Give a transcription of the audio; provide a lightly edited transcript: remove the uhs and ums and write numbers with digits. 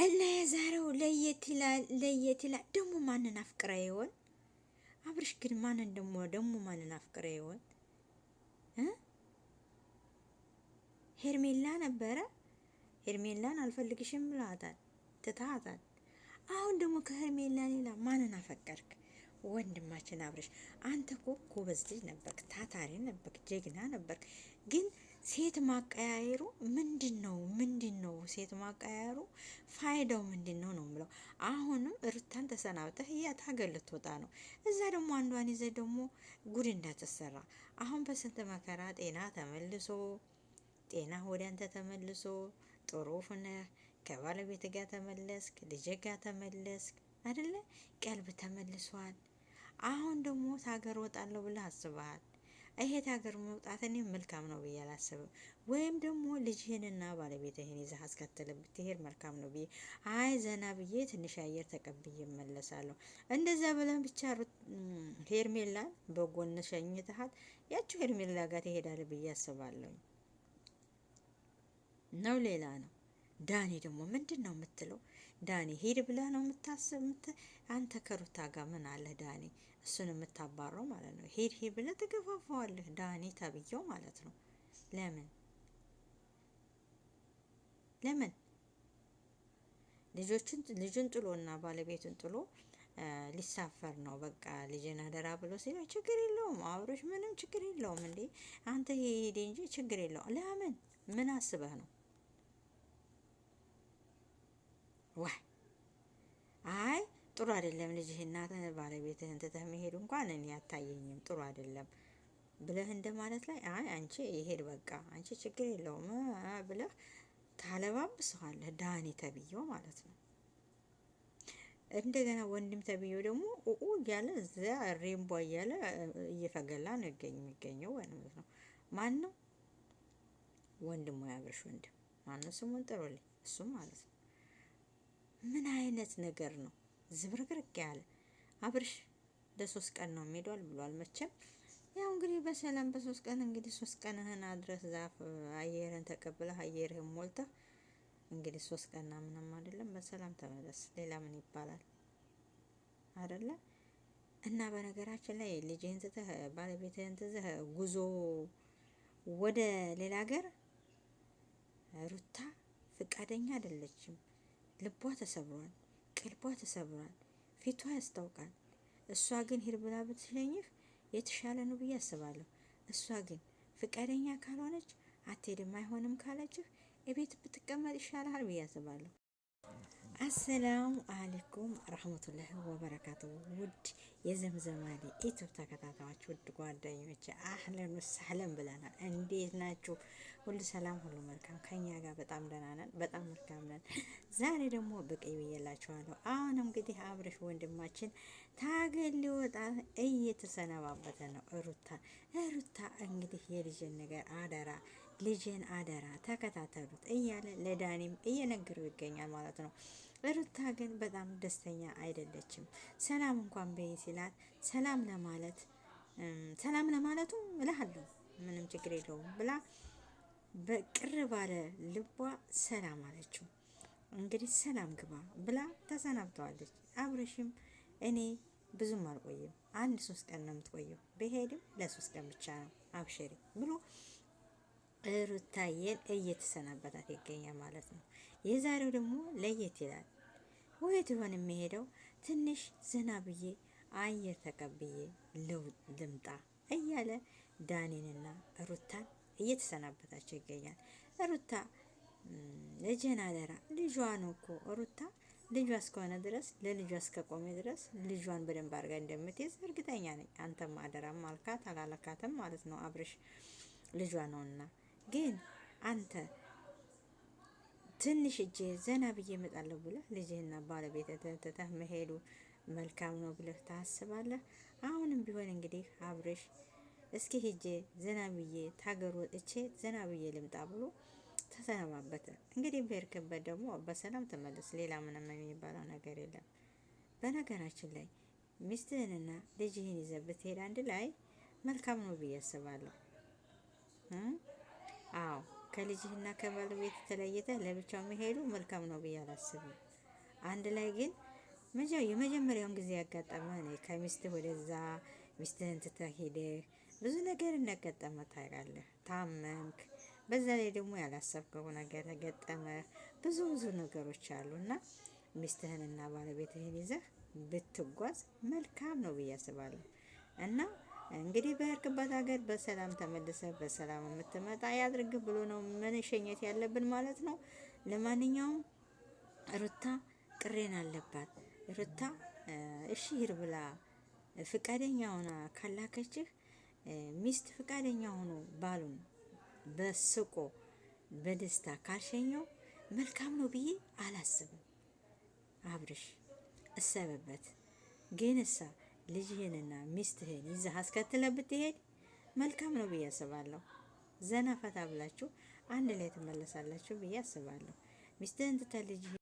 እና የዛሬው ለየት ይላል። ደግሞ ማንን አፍቅራ ይሆን አብርሽ? ግን ማንን ደግሞ ማንን አፍቅራ ይሆን? ሄርሜላ ነበረ። ሄርሜላን አልፈልግሽም ብሏታል፣ ትታታል። አሁን ደግሞ ከሄርሜላ ሌላ ማንን አፈቀርክ? ወንድማችን አብርሽ፣ አንተ እኮ ጎበዝ ልጅ ነበርክ፣ ታታሪ ነበርክ፣ ጀግና ነበርክ። ግን ሴት ማቀያየሩ ምንድን ነው? ሴት ማቀያየሩ ፋይዳው ምንድን ነው የምለው። አሁንም ሩታን ተሰናብተህ ሀገር ልትወጣ ነው። እዛ ደግሞ አንዷን ይዘህ ደግሞ ጉድ እንዳትሰራ። አሁን በስንት መከራ ጤና ተመልሶ ጤና ወደ አንተ ተመልሶ ጥሩ ሁነህ ከባለቤት ጋር ተመለስክ፣ ልጅ ጋር ተመለስክ አይደለ? ቀልብ ተመልሷል። አሁን ደግሞ ታገር ወጣለሁ ብለህ አስበሃል። ይሄ ታገር መውጣት እኔ መልካም ነው ብዬ አላስብም። ወይም ደግሞ ልጅህንና ባለቤትህን ይዘህ አስከትለህ ብትሄድ መልካም ነው ብዬ ዘና ብዬ ትንሽ አየር ተቀብዬ እመለሳለሁ። እንደዛ ብለን ብቻ ሄርሜላን በጎን ሸኝተሃል። ያቺው ሄርሜላ ጋር ትሄዳለህ ብዬ አስባለሁ። ነው ሌላ ነው። ዳኒ ደግሞ ምንድን ነው የምትለው? ዳኒ ሂድ ብለህ ነው የምታስብ? አንተ ከሩታ ጋር ምን አለ ዳኒ? እሱን የምታባረው ማለት ነው። ሂድ ብለህ ትገፋፋዋለህ ዳኒ ተብዬው ማለት ነው። ለምን ልጁን ጥሎና ባለቤቱን ጥሎ ሊሳፈር ነው? በቃ ልጅን አደራ ብሎ ሲል ችግር የለውም አብሮሽ፣ ምንም ችግር የለውም እንዴ አንተ ሄደ እንጂ ችግር የለውም። ለምን ምን አስበህ ነው? ዋይ አይ ጥሩ አይደለም። ልጅህና ባለቤትህን ትተህ መሄዱ እንኳን እኔ አታየኝም፣ ጥሩ አይደለም ብለህ እንደማለት ላይ አንቺ ይሄድ በቃ አንቺ ችግር የለውም ብለህ ታለባብሰዋለህ ዳኒ ተብዬው ማለት ነው። እንደገና ወንድም ተብዬው ደግሞ እያለ እዚያ ሬምቧ እያለ እየፈገላ ነው የሚገኘው ማለት ነው። ማን ነው ወንድሙ? ያብርሽ ወንድም ማነው? ስሙን ጥሩልኝ። እሱም ማለት ነው ምን አይነት ነገር ነው? ዝብርቅርቅ ያለ አብርሽ ለ3 ቀን ነው የሚሄዷል ብሏል። መቼም ያው እንግዲህ በሰላም በ3 ቀን እንግዲህ 3 ቀንህን አድረስ ዛፍ አየርህን ተቀብለህ አየርህን ሞልተህ እንግዲህ 3 ቀንና ምንም አይደለም፣ በሰላም ተመለስ። ሌላ ምን ይባላል አይደለ? እና በነገራችን ላይ ልጅህን ትተህ ባለቤትህን ትተህ ጉዞ ወደ ሌላ ሀገር ሩታ ፍቃደኛ አይደለችም። ልቧ ተሰብሯል፣ ቀልቧ ተሰብሯል፣ ፊቷ ያስታውቃል። እሷ ግን ሂድ ብላ ብትሸኝህ የተሻለ ነው ብዬ አስባለሁ። እሷ ግን ፍቃደኛ ካልሆነች አትሄድም፣ አይሆንም ካለችህ እቤት ብትቀመጥ ይሻላል ብዬ አስባለሁ። አሰላሙ አለይኩም ረህመቱላሂ ወበረካቱ። ውድ የዘምዘማሪ ዩቲዩብ ተከታታዮች፣ ውድ ጓደኞች አህለን ወሰህለን ብለናል። እንዴት ናችሁ? ሁሉ ሰላም፣ ሁሉ መልካም። ከኛ ጋር በጣም ደህና ነን፣ በጣም መልካም ነን። ዛሬ ደግሞ ብቅ ብዬላችኋለሁ። አሁን እንግዲህ አብርሽ ወንድማችን ታገል ሊወጣ እየተሰነባበተ ነው። ሩታ እንግዲህ የልጅን ነገር አደራ፣ ልጅን አደራ ተከታተሉት እያለ ለዳኒም እየነገረው ይገኛል ማለት ነው። ሩታ ግን በጣም ደስተኛ አይደለችም። ሰላም እንኳን በይ ሲላት ሰላም ለማለቱ እልሃለሁ ምንም ችግር የለውም ብላ በቅር ባለ ልቧ ሰላም አለችው። እንግዲህ ሰላም ግባ ብላ ተሰናብተዋለች። አብርሽም እኔ ብዙም አልቆይም፣ 1-3 ቀን ነው የምትቆየው፣ በሄድም ለ3 ቀን ብቻ ነው አብሽሪ ብሎ ሩታዬን እየተሰናበታት ይገኛል ማለት ነው። የዛሬው ደግሞ ለየት ይላል። ወየት ይሆን የሚሄደው? ትንሽ ዘና ብዬ አየር ተቀብዬ ልምጣ እያለ ዳኒንና ሩታን እየተሰናበታቸው ይገኛል። ሩታ ልጅን አደራ፣ ልጇ ነው እኮ ሩታ ልጇ እስከሆነ ድረስ ለልጇ እስከቆመ ድረስ ልጇን በደንብ አድርጋ እንደምትይዝ እርግጠኛ ነኝ። አንተም አደራም አልካት አላለካትም ማለት ነው። አብርሽ ልጇ ነውና፣ ግን አንተ ትንሽ እጄ ዘና ብዬ እመጣለሁ ብለህ ልጅህና ባለቤት ትተህ መሄዱ መልካም ነው ብለህ ታስባለህ? አሁንም ቢሆን እንግዲህ አብርሽ እስኪ ሂጄ ዘና ብዬ ታገሩ እቼ ዘና ብዬ ልምጣ ብሎ ተሰነባበተ። እንግዲህ በሄድክበት ደግሞ በሰላም ተመለስ። ሌላ ምንም የሚባለው ነገር የለም። በነገራችን ላይ ሚስትህንና ልጅህን ይዘህ ብትሄድ አንድ ላይ መልካም ነው ብዬ አስባለሁ። አዎ ከልጅህና ከባለቤት ተለይተህ ለብቻው መሄዱ መልካም ነው ብዬ አላስብም። አንድ ላይ ግን የመጀመሪያውን ጊዜ ያጋጠመ ነው ከሚስትህ ወደዛ ሚስትህን ትተህ ሄደህ ብዙ ነገር እንደገጠመ ታውቃለህ። ታመምክ፣ በዛ ላይ ደግሞ ያላሰብከው ነገር ገጠመ። ብዙ ነገሮች አሉና ሚስትህንና ባለቤትህን ይዘህ ብትጓዝ መልካም ነው ብዬ አስባለሁ። እና እንግዲህ በሄድክበት ሀገር በሰላም ተመልሰህ በሰላም የምትመጣ ያድርግህ ብሎ ነው መሸኘት ያለብን ማለት ነው። ለማንኛውም ሩታ ቅሬን አለባት። ሩታ እሺ ይር ብላ ፍቃደኛ ሆና ካላከችህ ሚስት ፍቃደኛ ሆኖ ባሉን በስቆ በደስታ ካልሸኘው መልካም ነው ብዬ አላስብም። አብርሽ እሰብበት። ግን ልጅህንና ሚስትህን ይዘህ አስከትለህ ብትሄድ መልካም ነው ብዬ አስባለሁ። ዘና ፈታ ብላችሁ አንድ ላይ ትመለሳላችሁ ብዬ አስባለሁ። ሚስትህን ትተህ ልጅህን